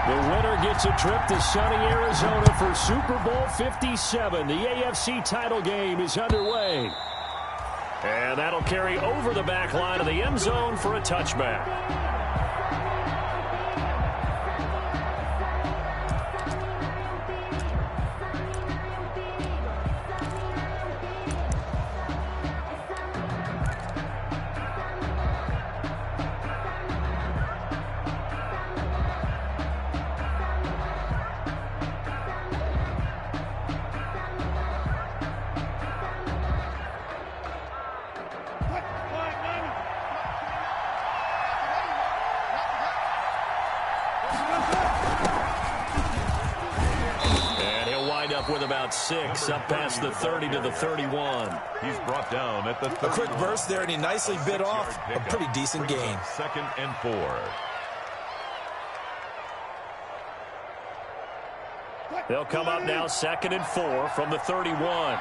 The winner gets a trip to sunny Arizona for Super Bowl 57. The AFC title game is underway. And that'll carry over the back line of the end zone for a touchback. With about 6 up past the 30 to the 31. He's brought down at the 30. A quick burst there, and he nicely bit off a pretty decent gain. 2nd and 4. They'll come up now 2nd and 4 from the 31.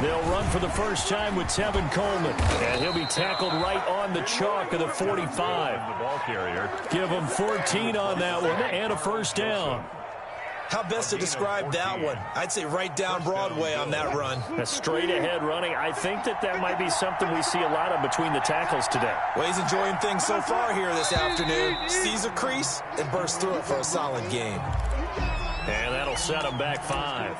They'll run for the first time with Tevin Coleman. And he'll be tackled right on the chalk of the 45. The ball carrier. Give him 14 on that one and a first down. How best to describe that one? I'd say right down Broadway on that run. A straight ahead running. I think that might be something we see a lot of between the tackles today. Well, he's enjoying things so far here this afternoon. Sees a crease and bursts through it for a solid gain. And that'll set him back 5.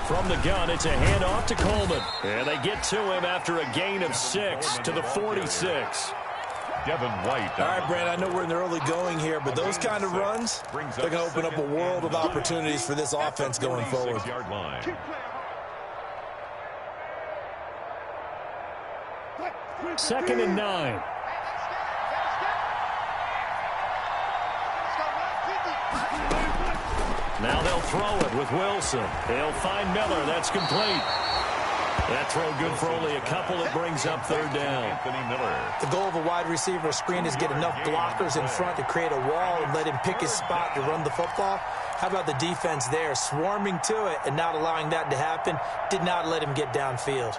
From the gun, it's a handoff to Coleman. And they get to him after a gain of 6 to the 46. Devin White. All right, Brad, I know we're in the early going here, but those kind of runs, they're going to open up a world of opportunities for this offense going forward. 26-yard line. Second and 9. Now they'll throw it with Wilson. They'll find Miller. That's complete. That throw good for only a couple. It brings up 3rd down. Anthony Miller. The goal of a wide receiver screen is get enough blockers in front to create a wall and let him pick his spot to run the football. How about the defense there, swarming to it and not allowing that to happen? Did not let him get downfield.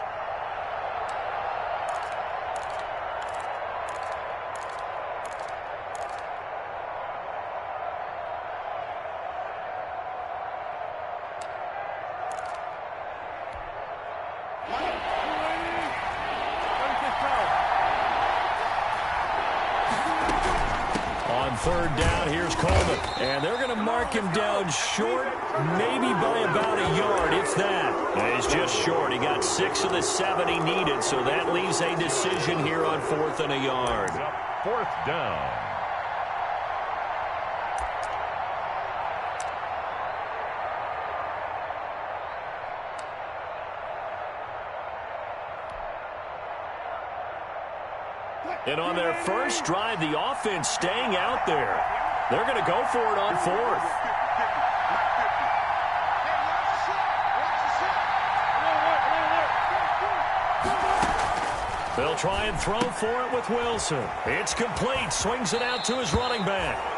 Third down, here's Coleman. And they're going to mark him down short, maybe by about a yard, if that. And he's just short. He got 6 of the 7 he needed, so that leaves a decision here on 4th and a yard. 4th down. And on their first drive, the offense staying out there. They're going to go for it on 4th. They'll try and throw for it with Wilson. It's complete. Swings it out to his running back.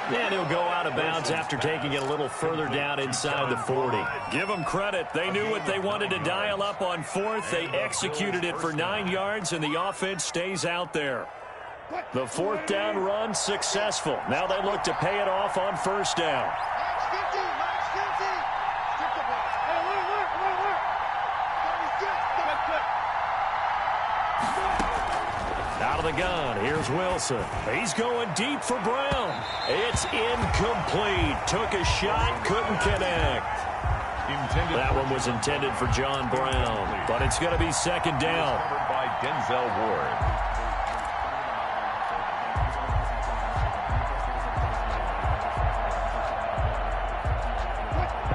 And he'll go out of bounds after taking it a little further down inside the 40. Give them credit. They knew what they wanted to dial up on 4th. They executed it for 9 yards, and the offense stays out there. The 4th down run successful. Now they look to pay it off on 1st down. Out of the gun, here's Wilson. He's going deep for Brown. It's incomplete. Took a shot, couldn't connect. That one was intended for John Brown, but it's going to be 2nd down. Covered by Denzel Ward.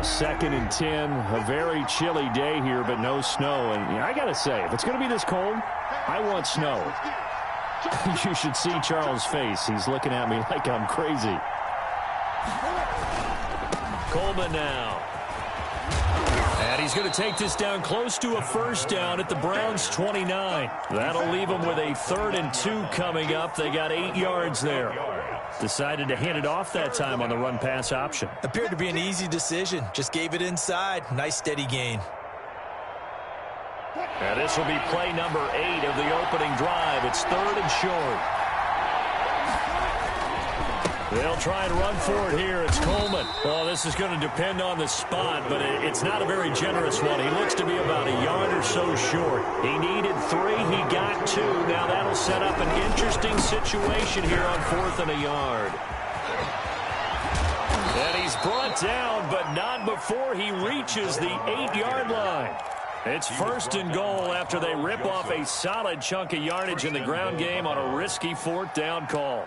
Second and 10, a very chilly day here, but no snow. And I got to say, if it's going to be this cold, I want snow. You should see Charles' face. He's looking at me like I'm crazy. Coleman now. And he's going to take this down close to a first down at the Browns' 29. That'll leave them with a 3rd and 2 coming up. They got 8 yards there. Decided to hand it off that time on the run-pass option. Appeared to be an easy decision. Just gave it inside. Nice steady gain. And this will be play number 8 of the opening drive. It's 3rd and short. They'll try and run for it here. It's Coleman. Well, this is going to depend on the spot, but it's not a very generous one. He looks to be about a yard or so short. He needed 3. He got 2. Now that'll set up an interesting situation here on 4th and a yard. And he's brought down, but not before he reaches the 8-yard line. It's 1st and goal after they rip off a solid chunk of yardage in the ground game on a risky 4th down call.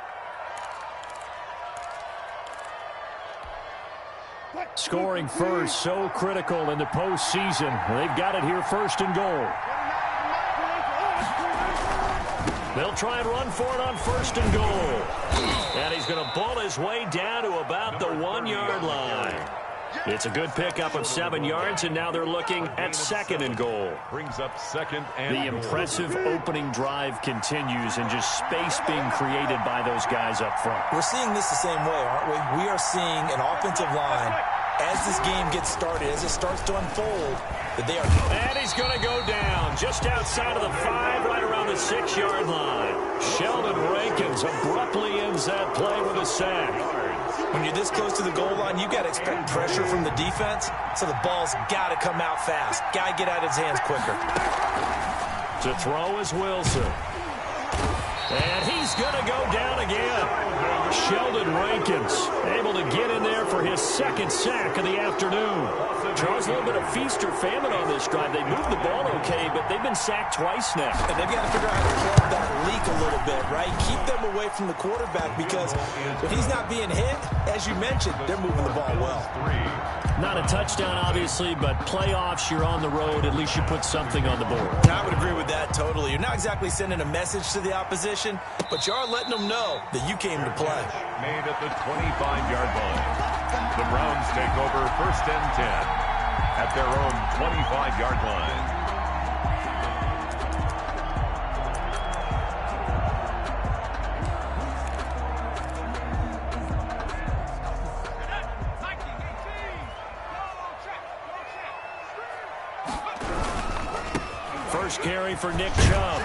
Scoring first, so critical in the postseason. They've got it here, 1st and goal. They'll try and run for it on 1st and goal. And he's going to bull his way down to about the 1-yard line. It's a good pickup of 7 yards, and now they're looking at 2nd and goal. Brings up 2nd and The impressive opening drive continues, and just space being created by those guys up front. We're seeing this the same way, aren't we? We are seeing an offensive line, as this game gets started, as it starts to unfold, that they are... And he's going to go down just outside of the 5, right around the 6-yard line. Sheldon Rankins abruptly ends that play with a sack. When you're this close to the goal line, you got to expect pressure from the defense, so the ball's got to come out fast. Got to get out of his hands quicker. To throw is Wilson. And he's going to go down again. Sheldon Rankins able to get in there for his 2nd sack of the afternoon. Charles, a little bit of feast or famine on this drive. They moved the ball okay, but they've been sacked twice now. And they've got to figure out how to plug that leak a little bit, right? Keep them away from the quarterback, because when he's not being hit, as you mentioned, they're moving the ball well. Not a touchdown, obviously, but playoffs, you're on the road. At least you put something on the board. I would agree with that totally. You're not exactly sending a message to the opposition, but you are letting them know that you came to play. made at the 25-yard line. The Browns take over 1st and 10 at their own 25-yard line. First carry for Nick Chubb.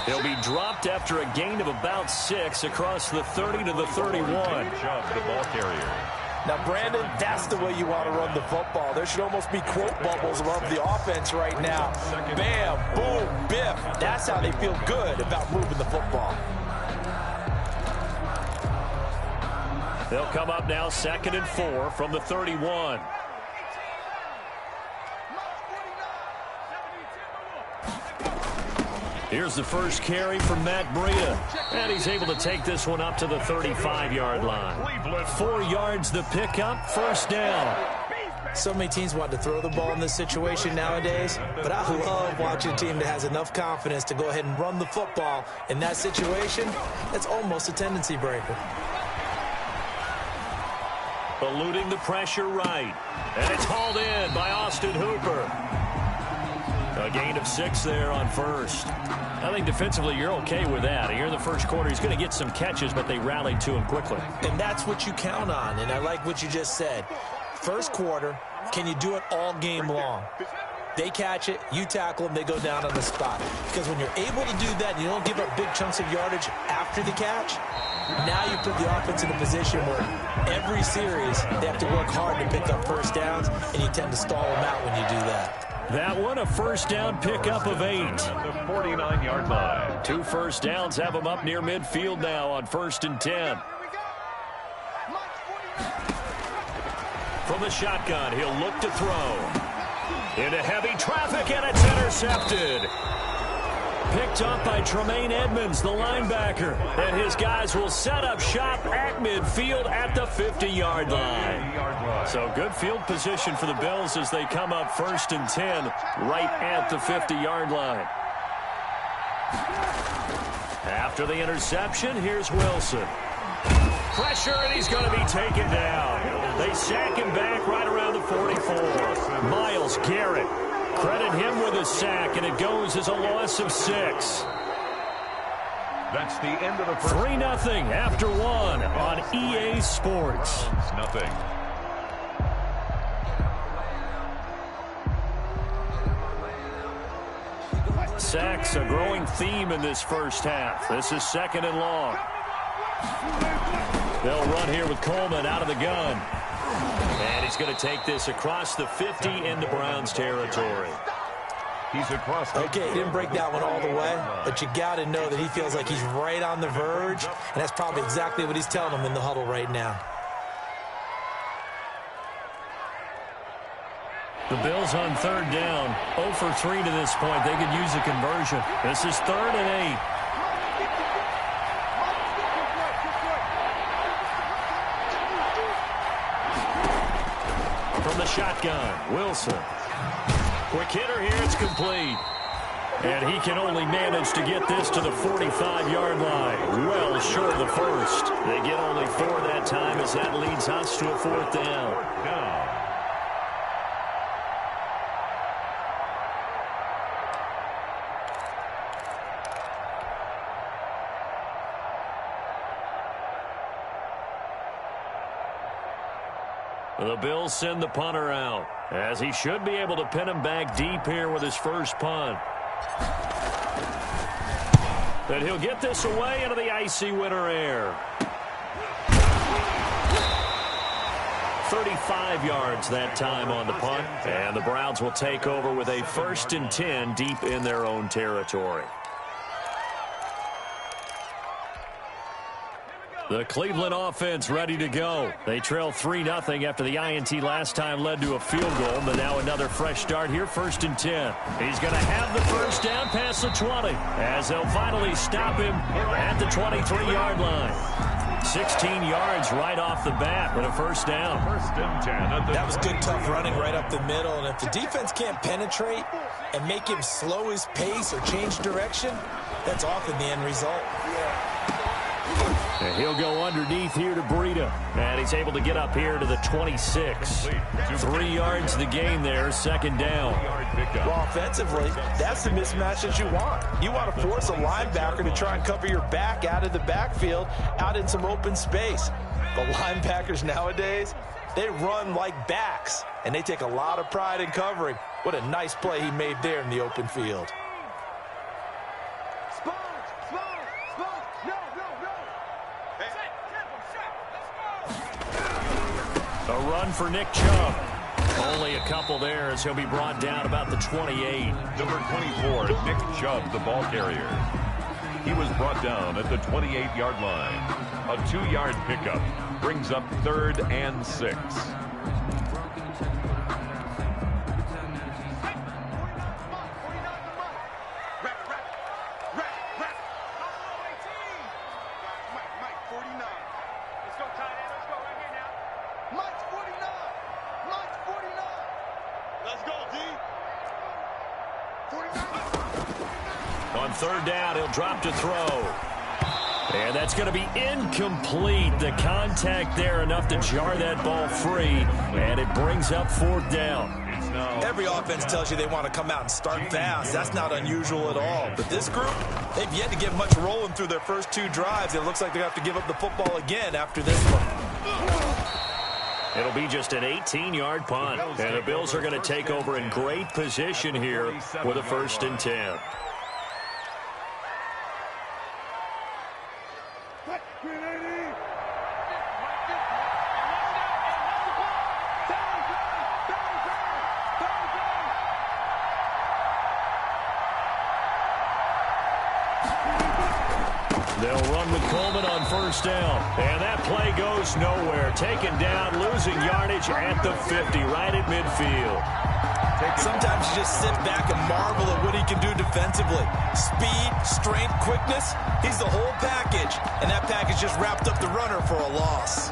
He'll be dropped after a gain of about 6 across the 30 to the 31. Chubb, the ball carrier. Now, Brandon, that's the way you want to run the football. There should almost be quote bubbles above the offense right now. Bam, boom, biff. That's how they feel good about moving the football. They'll come up now 2nd and 4 from the 31. Here's the first carry from Matt Breida. And he's able to take this one up to the 35-yard line. 4 yards the pickup, first down. So many teams want to throw the ball in this situation nowadays, but I love watching a team that has enough confidence to go ahead and run the football. In that situation, it's almost a tendency breaker. Eluding the pressure right. And it's hauled in by Austin Hooper. A gain of 6 there on first. I think defensively you're okay with that. Here in the first quarter, he's going to get some catches, but they rallied to him quickly. And that's what you count on, and I like what you just said. First quarter, can you do it all game long? They catch it, you tackle them, they go down on the spot. Because when you're able to do that, and you don't give up big chunks of yardage after the catch, now you put the offense in a position where every series they have to work hard to pick up first downs, and you tend to stall them out when you do that. That one, a first down pickup of 8. The 49-yard line. 2 first downs have him up near midfield now on 1st and 10. From the shotgun, he'll look to throw. Into heavy traffic, and it's intercepted. Picked up by Tremaine Edmonds, the linebacker. And his guys will set up shop at midfield at the 50-yard line. So good field position for the Bills as they come up 1st and 10 right at the 50-yard line. After the interception, here's Wilson. pressure, and he's going to be taken down. They sack him back right around the 44. Myles Garrett, credit him with a sack, and it goes as a loss of 6. That's the end of the first. 3-0 after 1 on EA Sports. Nothing. Sacks, a growing theme in this first half. This is 2nd and long. They'll run here with Coleman out of the gun. And he's going to take this across the 50 into Browns territory. He's across the... Okay, he didn't break that one all the way, but you got to know that he feels like he's right on the verge, and that's probably exactly what he's telling them in the huddle right now. The Bills on 3rd down, 0 for 3 to this point. They could use a conversion. This is 3rd and 8. From the shotgun, Wilson. Quick hitter here, it's complete. And he can only manage to get this to the 45-yard line. Well short of the first. They get only 4 that time as that leads us to a 4th down. The Bills send the punter out, as he should be able to pin him back deep here with his first punt. And he'll get this away into the icy winter air. 35 yards that time on the punt, and the Browns will take over with a 1st and 10 deep in their own territory. The Cleveland offense ready to go. They trail 3-0 after the INT last time led to a field goal, but now another fresh start here, 1st and 10. He's going to have the first down past the 20, as they'll finally stop him at the 23-yard line. 16 yards right off the bat and a 1st down. 1st and 10. That was good, tough running right up the middle, and if the defense can't penetrate and make him slow his pace or change direction, that's often the end result. And he'll go underneath here to Breida. And he's able to get up here to the 26. 3 yards the gain there, 2nd down. Well, offensively, that's the mismatch that you want. You want to force a linebacker to try and cover your back out of the backfield, out in some open space. The linebackers nowadays, they run like backs, and they take a lot of pride in covering. What a nice play he made there in the open field. A run for Nick Chubb. Only a couple there as he'll be brought down about the 28. Number 24, Nick Chubb, the ball carrier. He was brought down at the 28-yard line. A 2-yard pickup brings up 3rd and 6. On 3rd down, he'll drop to throw. And that's going to be incomplete. The contact there enough to jar that ball free. And it brings up 4th down. Every offense tells you they want to come out and start fast. That's not unusual at all. But this group, they've yet to get much rolling through their first 2 drives. It looks like they have to give up the football again after this one. It'll be just an 18-yard punt. And the Bills are going to take over in great position here with a 1st and 10. They'll run with Coleman on 1st down. And that play goes nowhere. Taken down, losing yardage at the 50, right at midfield. Sometimes you just sit back and marvel at what he can do defensively. Speed, strength, quickness, he's the whole package. And that package just wrapped up the runner for a loss.